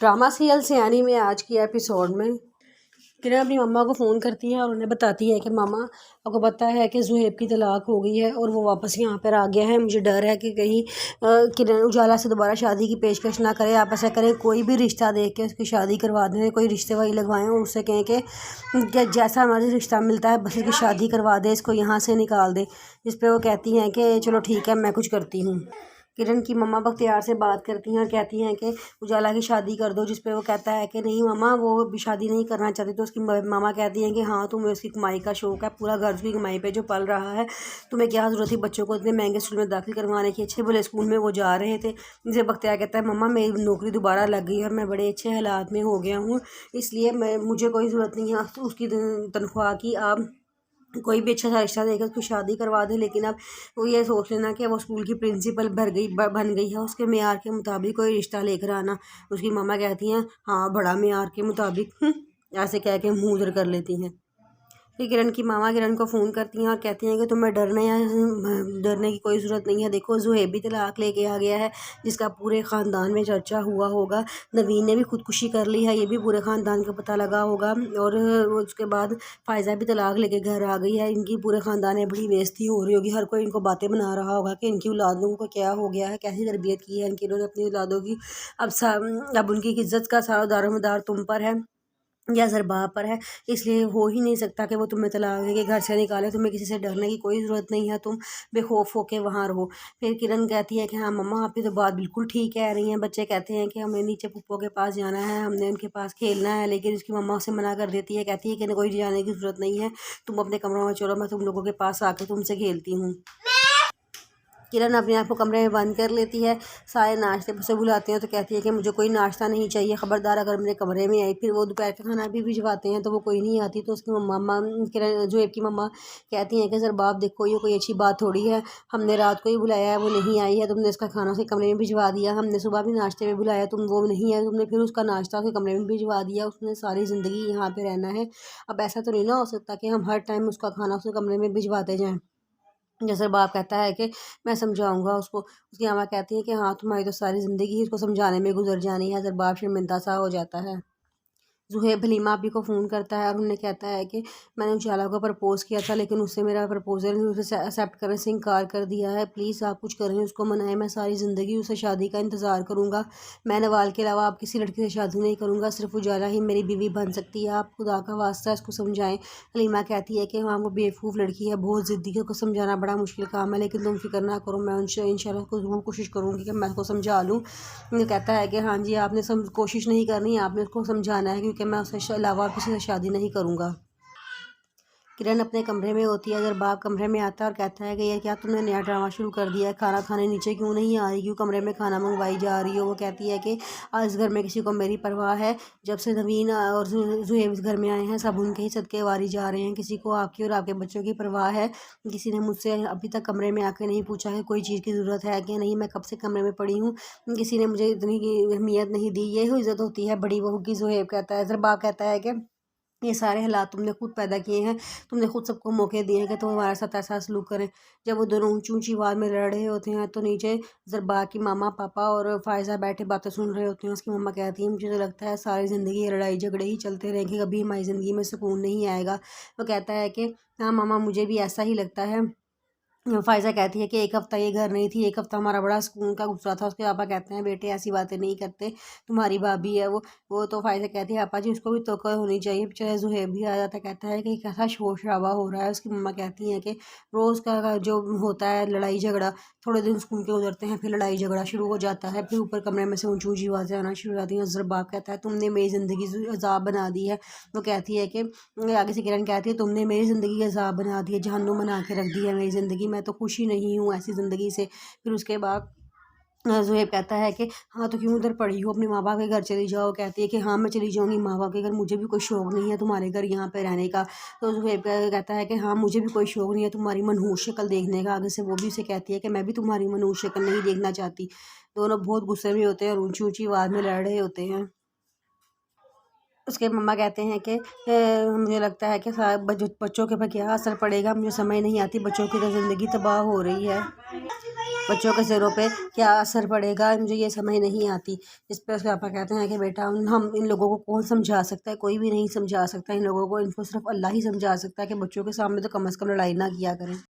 Drama serial सयानी में आज की एपिसोड में किरण अपनी मम्मा को फ़ोन करती है और उन्हें बताती है कि मामा आपको पता है कि ज़ुहैब की तलाक हो गई है और वो वापस यहाँ पर आ गया है। मुझे डर है कि कहीं किरण उजाला से दोबारा शादी की पेशकश ना करे। आप ऐसा करें, कोई भी रिश्ता देख के उसकी शादी करवा दें, कोई रिश्ते वाली लगवाएं और उससे कहें कि जैसा हमारे रिश्ता मिलता है बस इसकी शादी करवा दे, इसको यहाँ से निकाल दे। जिस पर वो कहती हैं कि चलो ठीक है, मैं कुछ करती हूँ। किरण की मम्मा बख्तियार से बात करती हैं और कहती हैं कि उजाला की शादी कर दो, जिस पे वो कहता है कि नहीं मामा, वो भी शादी नहीं करना चाहती। तो उसकी मामा कहती हैं कि हाँ, तुम्हें उसकी कमाई का शौक़ है, पूरा घर उसकी कमाई पे जो पल रहा है, तुम्हें क्या ज़रूरत थी बच्चों को इतने महंगे स्कूल में दाखिल करवाने की। अच्छे भले स्कूल में वो जा रहे थे। जिसे बख्तियार कहता है मम्मा, मेरी नौकरी दोबारा लग गई और मैं बड़े अच्छे हालात में हो गया हूँ, इसलिए मुझे कोई ज़रूरत नहीं है उसकी तनख्वाह की। आप कोई भी अच्छा सा रिश्ता देकर उसकी शादी करवा दे, लेकिन अब वो ये सोच लेना कि वो स्कूल की प्रिंसिपल बन गई है, उसके मेयार के मुताबिक कोई रिश्ता लेकर आना। उसकी मम्मा कहती हैं हाँ, बड़ा मेयार के मुताबिक, ऐसे कह के मुँह उधर कर लेती हैं। फिर किरण की मामा किरण को फ़ोन करती हैं और कहती हैं कि तुम्हें डरने की कोई ज़रूरत नहीं है। देखो, ज़ुहैब भी तलाक लेके आ गया है, जिसका पूरे ख़ानदान में चर्चा हुआ होगा। नवीन ने भी खुदकुशी कर ली है, ये भी पूरे ख़ानदान को पता लगा होगा। और उसके बाद फ़ायज़ा भी तलाक लेके घर आ गई है। इनकी पूरे ख़ानदान में बड़ी बेइज्जती हो रही होगी। हर कोई इनको बातें बना रहा होगा कि इनकी औलादों को क्या हो गया है, कैसी तरबियत की है इनकी इन्होंने अपनी औलादों की। अब उनकी इज़्ज़त का सारा दारोमदार तुम पर है या ज़रबाब पर है, इसलिए हो ही नहीं सकता कि वो तुम्हें तलाक देके घर से निकाले। तुम्हें किसी से डरने की कोई ज़रूरत नहीं है, तुम बेखौफ होके वहाँ रहो। फिर किरण कहती है कि हाँ मम्मा, आपकी तो बात बिल्कुल ठीक कह रही हैं। बच्चे कहते हैं कि हमें नीचे पप्पो के पास जाना है, हमने उनके पास खेलना है, लेकिन उसकी मम्मा उसे मना कर देती है, कहती है कि कोई जाने की ज़रूरत नहीं है, तुम अपने कमरों में चलो, मैं तुम लोगों के पास आकर तुमसे खेलती हूँ। किरण अपने आप को कमरे में बंद कर लेती है। सारे नाश्ते से बुलाते हैं तो कहती है कि मुझे कोई नाश्ता नहीं चाहिए, ख़बरदार अगर मेरे कमरे में आई। फिर वो दोपहर का खाना भी भिजवाते हैं तो वो कोई नहीं आती। तो उसकी मम्मा किरण ज़ुहैब की मम्मा कहती हैं कि ज़रबाब देखो, ये कोई अच्छी बात थोड़ी है, हमने रात को ही बुलाया है, वो नहीं आई है, तुमने इसका खाना उसके कमरे में भिजवा दिया। हमने सुबह भी नाश्ते में बुलाया, तुम वो नहीं है, तुमने फिर उसका नाश्ता उसके कमरे में भिजवा दिया। उसने सारी ज़िंदगी यहाँ पर रहना है। अब ऐसा तो नहीं ना हो सकता कि हम हर टाइम उसका खाना उसके कमरे में भिजवाते जाएँ। जैसे बाप कहता है कि मैं समझाऊंगा उसको। उसकी मामा कहती है कि हाँ, तुम्हारी तो सारी ज़िंदगी उसको समझाने में गुजर जानी है। जब बाप शर्मिंदा सा हो जाता है। ज़ुहैब हलीमा आपी को फ़ोन करता है और उन्हें कहता है कि मैंने उजाला को प्रपोज़ किया था, लेकिन उससे मेरा प्रपोज़ल उसे एक्सेप्ट करने से इनकार कर दिया है। प्लीज़ आप कुछ करें, उसको मनाएं। मैं सारी ज़िंदगी उसे शादी का इंतज़ार करूँगा। मैं नवाल के अलावा आप किसी लड़की से शादी नहीं करूँगा, सिर्फ उजाला ही मेरी बीवी बन सकती है। आप खुदा का वास्ता इसको समझाएं। हलीमा कहती है कि हाँ, वो बेवकूफ़ लड़की है, बहुत ज़िद्दी है, उसको समझाना बड़ा मुश्किल काम है, लेकिन तुम फिक्र ना करो, मैं इंशाल्लाह को ज़रूर कोशिश करूँगी कि मैं उसको समझा लूँ। ये कहता है कि हाँ जी, आपने कोशिश नहीं करनी, आपने उसको समझाना है, क्योंकि मैं उसके अलावा किसी से शादी नहीं करूँगा। किरण अपने कमरे में होती है। ज़रबाब कमरे में आता है और कहता है कि ये क्या तुमने नया ड्रामा शुरू कर दिया है, खाना खाने नीचे क्यों नहीं आ रही, क्यों कमरे में खाना मंगवाई जा रही हो। वो कहती है कि इस घर में किसी को मेरी परवाह है, जब से नवीन और ज़ुहैब इस घर में आए हैं सब उनके ही सदके वारी जा रहे हैं, किसी को आपकी और आपके बच्चों की परवाह है। किसी ने मुझसे अभी तक कमरे में आकर नहीं पूछा कि कोई चीज़ की ज़रूरत है कि नहीं, मैं कब से कमरे में पड़ी हूँ, किसी ने मुझे इतनी अहमियत नहीं दी। यही इज़्ज़त होती है बड़ी बहू की। ज़ुहैब कहता है, ज़रबाब कहता है कि ये सारे हालात तुमने खुद पैदा किए हैं, तुमने खुद सबको मौके दिए हैं कि तुम हमारे साथ ऐसा सलूक करें। जब वो दोनों ऊंची ऊंची आवाज़ में लड़ रहे होते हैं तो नीचे ज़रबाब की मामा पापा और फ़ायज़ा बैठे बातें सुन रहे होते हैं। उसकी मम्मा कहती है मुझे तो लगता है सारी ज़िंदगी लड़ाई झगड़े ही चलते रहेंगे, कभी हमारी ज़िंदगी में सुकून नहीं आएगा। वो कहता है कि हाँ मामा, मुझे भी ऐसा ही लगता है। फ़ायज़ा कहती है कि एक हफ़्ता ये घर नहीं थी, एक हफ़्ता हमारा बड़ा सुकून का गुज़रा था। उसके पापा कहते हैं बेटे ऐसी बातें नहीं करते, तुम्हारी भाभी है वो। तो फ़ायज़ा कहती है पापा जी, उसको भी तवक्कुल होनी चाहिए। बेचारा ज़ुहैब भी आ जाता है, कहता है कि कैसा शोर शराबा हो रहा है। उसकी मम्मा कहती हैं कि रोज़ का जो होता है लड़ाई झगड़ा, थोड़े दिन सुकून के गुजरते हैं, फिर लड़ाई झगड़ा शुरू हो जाता है, फिर ऊपर कमरे में से ऊँची ऊँची आवाज़ें आना शुरू हो जाती हैं। ज़रबाब कहता है तुमने मेरी ज़िंदगी अज़ाब बना दी है। वो कहती है कि आगे से किरण कहती है तुमने मेरी ज़िंदगी अज़ाब बना दी है, जहन्नुम बना के रख दी है मेरी ज़िंदगी, मैं तो खुश ही नहीं हूँ ऐसी ज़िंदगी से। फिर उसके बाद ज़ुहैब कहता है कि हाँ, तो क्यों उधर पड़ी हो, अपने माँ बाप के घर चली जाओ। कहती है कि हाँ, मैं चली जाऊँगी माँ बाप के घर, मुझे भी कोई शौक़ नहीं है तुम्हारे घर यहाँ पे रहने का। तो ज़ुहैब कहता है कि हाँ, मुझे भी कोई शौक़ नहीं है तुम्हारी मनहूस शक्ल देखने का। आगे से वो भी उसे कहती है कि मैं भी तुम्हारी मनहूस शक्ल नहीं देखना चाहती। दोनों बहुत गुस्से में होते हैं और ऊँची ऊँची आवाज़ में लड़ रहे होते हैं। उसके मम्मा कहते हैं कि मुझे लगता है कि बच्चों के ऊपर क्या असर पड़ेगा, मुझे समझ नहीं आती, बच्चों की तो ज़िंदगी तबाह हो रही है। بچوں کے سروں پہ کیا اثر پڑے گا مجھے یہ سمجھ نہیں آتی۔ اس پہ اس کے پاپا کہتے ہیں کہ بیٹا ہم ان لوگوں کو کون سمجھا سکتا ہے، کوئی بھی نہیں سمجھا سکتا ان لوگوں کو، ان کو صرف اللہ ہی سمجھا سکتا ہے کہ بچوں کے سامنے تو کم از کم لڑائی نہ کیا کریں۔